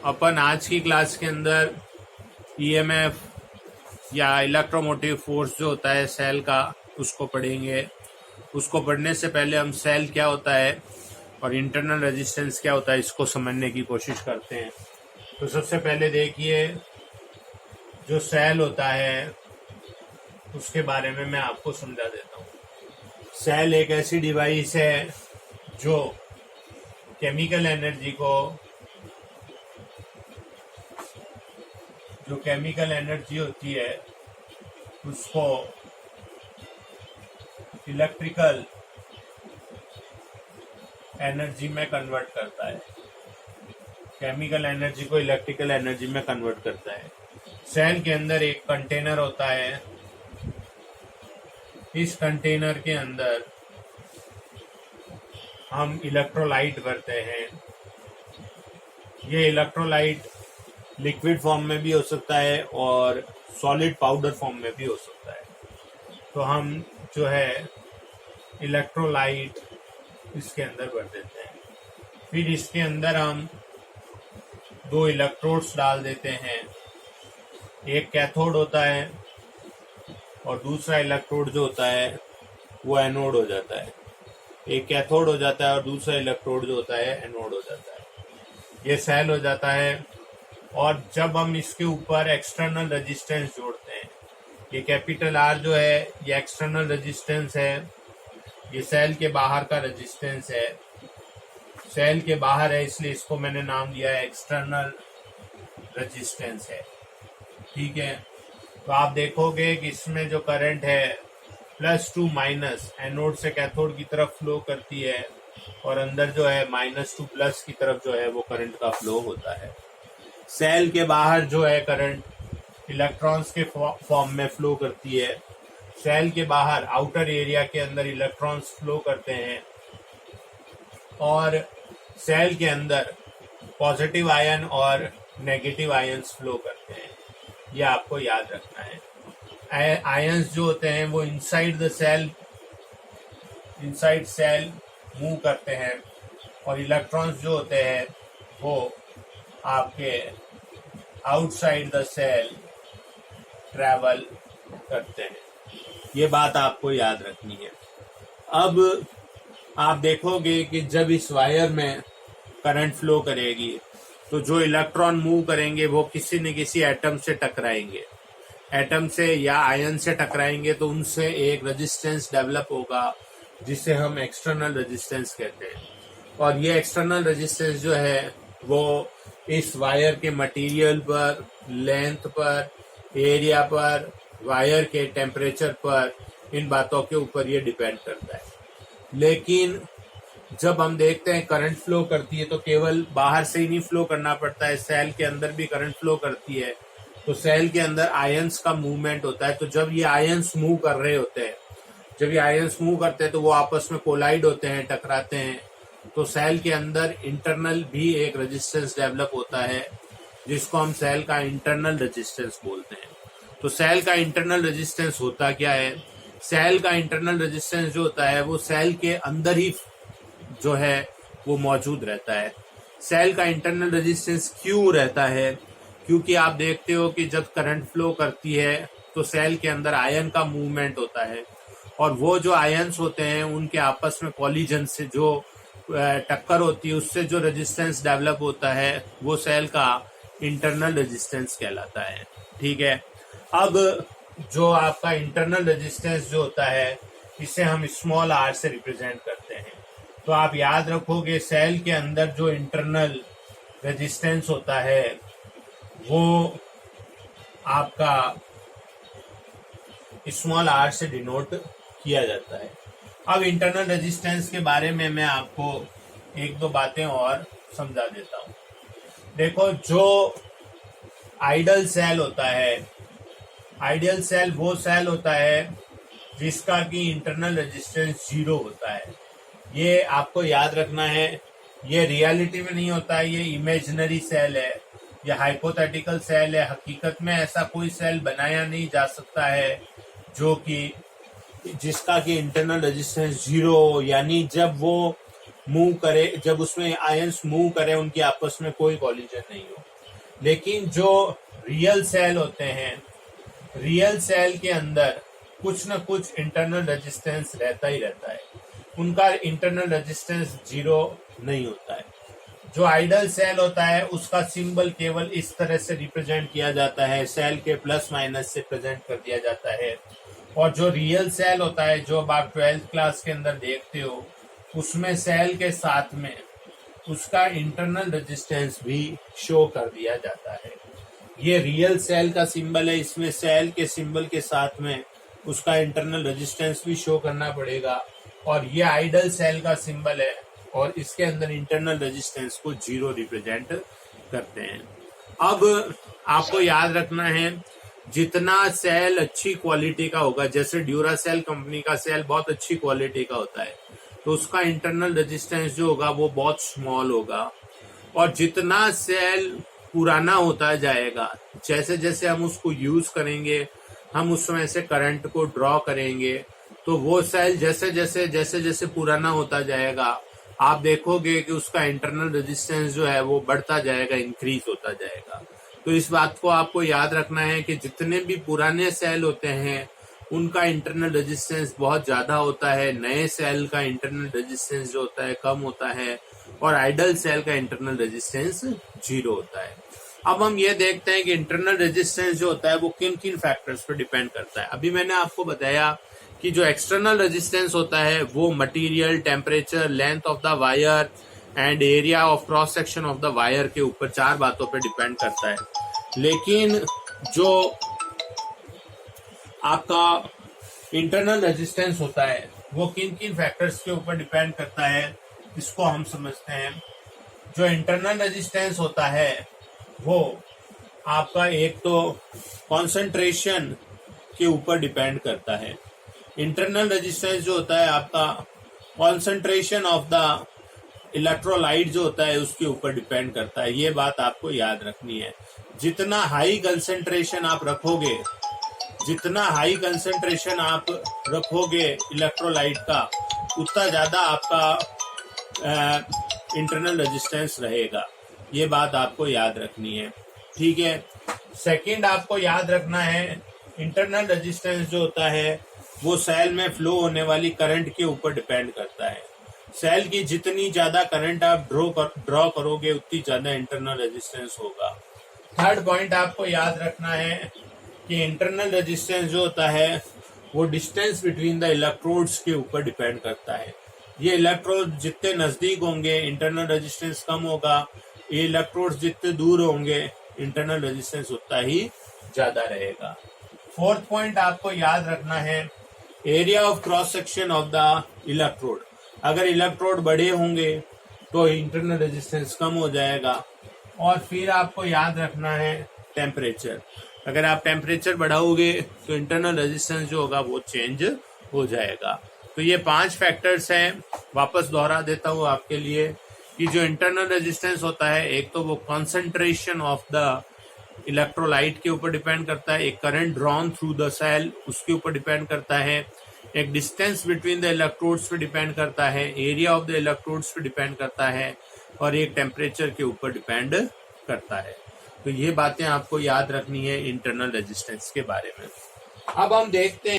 अपन आज की क्लास के अंदर ईएमएफ या इलेक्ट्रोमोटिव फोर्स जो होता है सेल का उसको पढ़ेंगे। उसको पढ़ने से पहले हम सेल क्या होता है और इंटरनल रेजिस्टेंस क्या होता है इसको समझने की कोशिश करते हैं। तो सबसे पहले देखिए, जो सेल होता है उसके बारे में मैं आपको समझा देता हूँ। सेल एक ऐसी डिवाइस है जो केमिकल एनर्जी होती है उसको इलेक्ट्रिकल एनर्जी में कन्वर्ट करता है। केमिकल एनर्जी को इलेक्ट्रिकल एनर्जी में कन्वर्ट करता है। सेल के अंदर एक कंटेनर होता है। इस कंटेनर के अंदर हम इलेक्ट्रोलाइट भरते हैं। ये इलेक्ट्रोलाइट लिक्विड फॉर्म में भी हो सकता है और सॉलिड पाउडर फॉर्म में भी हो सकता है। तो हम जो है इलेक्ट्रोलाइट इसके अंदर भर देते हैं। फिर इसके अंदर हम दो इलेक्ट्रोड्स डाल देते हैं। एक कैथोड होता है और दूसरा इलेक्ट्रोड जो होता है वो एनोड हो जाता है। एक कैथोड हो जाता है और दूसरा इलेक्ट्रोड जो होता है एनोड हो जाता है। ये सेल हो जाता है। और जब हम इसके ऊपर एक्सटर्नल रेजिस्टेंस जोड़ते हैं, ये कैपिटल आर जो है ये एक्सटर्नल रेजिस्टेंस है। ये सेल के बाहर का रेजिस्टेंस है। सेल के बाहर है इसलिए इसको मैंने नाम दिया है एक्सटर्नल रेजिस्टेंस है। ठीक है, तो आप देखोगे कि इसमें जो करंट है +2 माइनस एनोड से कैथोड की तरफ फ्लो करती है और अंदर जो है -2 प्लस की तरफ जो है वो करंट का फ्लो होता है। सेल के बाहर जो है करंट इलेक्ट्रॉन्स के फॉर्म में फ्लो करती है। सेल के बाहर आउटर एरिया के अंदर इलेक्ट्रॉन्स फ्लो करते हैं और सेल के अंदर पॉजिटिव आयन और नेगेटिव आयंस फ्लो करते हैं। ये आपको याद रखना है। आयंस जो होते हैं वो इनसाइड सेल मूव करते हैं और इलेक्ट्रॉन्स जो होते हैं वो आपके आउटसाइड द सेल ट्रैवल करते हैं। ये बात आपको याद रखनी है। अब आप देखोगे कि जब इस वायर में करंट फ्लो करेगी तो जो इलेक्ट्रॉन मूव करेंगे वो किसी न किसी एटम से टकराएंगे। एटम से या आयन से टकराएंगे तो उनसे एक रेजिस्टेंस डेवलप होगा जिसे हम एक्सटर्नल रेजिस्टेंस कहते हैं। और ये एक्सटर्नल रेजिस्टेंस जो है वो इस वायर के मटेरियल पर, लेंथ पर, एरिया पर, वायर के टेम्परेचर पर, इन बातों के ऊपर ये डिपेंड करता है। लेकिन जब हम देखते हैं करंट फ्लो करती है तो केवल बाहर से ही नहीं फ्लो करना पड़ता है, सेल के अंदर भी करंट फ्लो करती है। तो सेल के अंदर आयंस का मूवमेंट होता है। तो जब ये आयंस मूव कर रहे होते हैं, जब ये आयंस मूव करते हैं तो वो आपस में कोलाइड होते हैं, टकराते हैं। तो सेल के अंदर इंटरनल भी एक रेजिस्टेंस डेवलप होता है जिसको हम सेल का इंटरनल रेजिस्टेंस बोलते हैं। तो सेल का इंटरनल रेजिस्टेंस होता क्या है? सेल का इंटरनल रेजिस्टेंस जो होता है वो सेल के अंदर ही जो है वो मौजूद रहता है। सेल का इंटरनल रेजिस्टेंस क्यों रहता है? क्योंकि आप देखते हो कि जब करंट फ्लो करती है तो सेल के अंदर आयन का मूवमेंट होता है और वो जो आयंस होते हैं उनके आपस में कॉलिजन से जो टक्कर होती है उससे जो रेजिस्टेंस डेवलप होता है वो सेल का इंटरनल रेजिस्टेंस कहलाता है। ठीक है, अब जो आपका इंटरनल रेजिस्टेंस जो होता है इसे हम स्मॉल r से रिप्रेजेंट करते हैं। तो आप याद रखोगे सेल के अंदर जो इंटरनल रेजिस्टेंस होता है वो आपका स्मॉल r से डिनोट किया जाता है। अब इंटरनल रेजिस्टेंस के बारे में मैं आपको एक दो बातें और समझा देता हूँ। देखो, जो आइडियल सेल होता है, आइडियल सेल वो सेल होता है जिसका कि इंटरनल रेजिस्टेंस 0 होता है। ये आपको याद रखना है। ये रियलिटी में नहीं होता है, ये इमेजिनरी सेल है, ये हाइपोथेटिकल सेल है। हकीकत में ऐसा कोई सेल बनाया नहीं जा सकता है जो कि जिसका कि इंटरनल रेजिस्टेंस 0 हो, यानी जब वो मूव करे, जब उसमें आयंस मूव करे उनकी आपस में कोई कॉलिजन नहीं हो। लेकिन जो रियल सेल होते हैं, रियल सेल के अंदर कुछ न कुछ इंटरनल रेजिस्टेंस रहता ही रहता है, उनका इंटरनल रेजिस्टेंस जीरो नहीं होता है। जो आइडल सेल होता है उसका सिंबल केवल इस तरह से रिप्रेजेंट किया जाता है, सेल के प्लस माइनस से प्रेजेंट कर दिया जाता है। और जो रियल सेल होता है, जो आप 12th क्लास के अंदर देखते हो, उसमें सेल के साथ में उसका इंटरनल रेजिस्टेंस भी शो कर दिया जाता है। ये रियल सेल का सिंबल है, इसमें सेल के सिंबल के साथ में उसका इंटरनल रेजिस्टेंस भी शो करना पड़ेगा। और ये आइडल सेल का सिंबल है और इसके अंदर इंटरनल रेजिस्टेंस को जीरो रिप्रेजेंट करते हैं। अब आपको याद रखना है, जितना सेल अच्छी क्वालिटी का होगा, जैसे ड्यूरासेल कंपनी का सेल बहुत अच्छी क्वालिटी का होता है, तो उसका इंटरनल रेजिस्टेंस जो होगा वो बहुत स्मॉल होगा। और जितना सेल पुराना होता जाएगा, जैसे जैसे हम उसको यूज करेंगे, हम उसमें से करंट को ड्रॉ करेंगे, तो वो सेल जैसे जैसे पुराना होता जाएगा, आप देखोगे कि उसका इंटरनल रेजिस्टेंस जो है वो बढ़ता जाएगा, इंक्रीज होता जाएगा। तो इस बात को आपको याद रखना है कि जितने भी पुराने सेल होते हैं उनका इंटरनल रेजिस्टेंस बहुत ज्यादा होता है, नए सेल का इंटरनल रेजिस्टेंस जो होता है कम होता है, और आइडल सेल का इंटरनल रेजिस्टेंस जीरो होता है। अब हम ये देखते हैं कि इंटरनल रेजिस्टेंस जो होता है वो किन किन फैक्टर्स पर डिपेंड करता है। अभी मैंने आपको बताया कि जो एक्सटर्नल रेजिस्टेंस होता है वो material, temperature, length of the wire and area of cross section of the wire के ऊपर 4 बातों पर डिपेंड करता है। लेकिन जो आपका इंटरनल रेजिस्टेंस होता है वो किन किन फैक्टर्स के ऊपर डिपेंड करता है, इसको हम समझते हैं। जो इंटरनल रेजिस्टेंस होता है वो आपका एक तो कॉन्सेंट्रेशन के ऊपर डिपेंड करता है। इंटरनल रेजिस्टेंस जो होता है आपका कॉन्सेंट्रेशन ऑफ द इलेक्ट्रोलाइट जो होता है उसके ऊपर डिपेंड करता है। ये बात आपको याद रखनी है। जितना हाई कंसेंट्रेशन आप रखोगे, जितना हाई कंसेंट्रेशन आप रखोगे इलेक्ट्रोलाइट का, उतना ज्यादा आपका इंटरनल रेजिस्टेंस रहेगा। ये बात आपको याद रखनी है, ठीक है। सेकंड आपको याद रखना है, इंटरनल रेजिस्टेंस जो होता है वो सेल में फ्लो होने वाली करंट के ऊपर डिपेंड करता है। सेल की जितनी ज्यादा करंट आप ड्रॉ करोगे उतनी ज्यादा इंटरनल रेजिस्टेंस होगा। थर्ड पॉइंट आपको याद रखना है कि इंटरनल रेजिस्टेंस जो होता है वो डिस्टेंस बिटवीन द इलेक्ट्रोड्स के ऊपर डिपेंड करता है। ये इलेक्ट्रोड जितने नजदीक होंगे इंटरनल रेजिस्टेंस कम होगा, ये इलेक्ट्रोड्स जितने दूर होंगे इंटरनल रेजिस्टेंस उतना ही ज्यादा रहेगा। फोर्थ पॉइंट आपको याद रखना है, area of cross section of the electrode. अगर इलेक्ट्रोड बड़े होंगे तो इंटरनल रेजिस्टेंस कम हो जाएगा। और फिर आपको याद रखना है टेम्परेचर। अगर आप टेम्परेचर बढ़ाओगे तो इंटरनल रेजिस्टेंस जो होगा वो चेंज हो जाएगा। तो ये 5 फैक्टर्स हैं। वापस दोहरा देता हूँ आपके लिए कि जो इंटरनल रेजिस्टेंस होता है, एक तो वो कॉन्सेंट्रेशन ऑफ द इलेक्ट्रोलाइट के ऊपर डिपेंड करता है, एक current drawn through the cell उसके ऊपर डिपेंड करता है, एक डिस्टेंस बिटवीन द इलेक्ट्रोड्स पे डिपेंड करता है, एरिया ऑफ द इलेक्ट्रोड्स पे डिपेंड करता है, और एक टेम्परेचर के ऊपर डिपेंड करता है। तो ये बातें आपको याद रखनी है इंटरनल रेजिस्टेंस के बारे में। अब हम देखते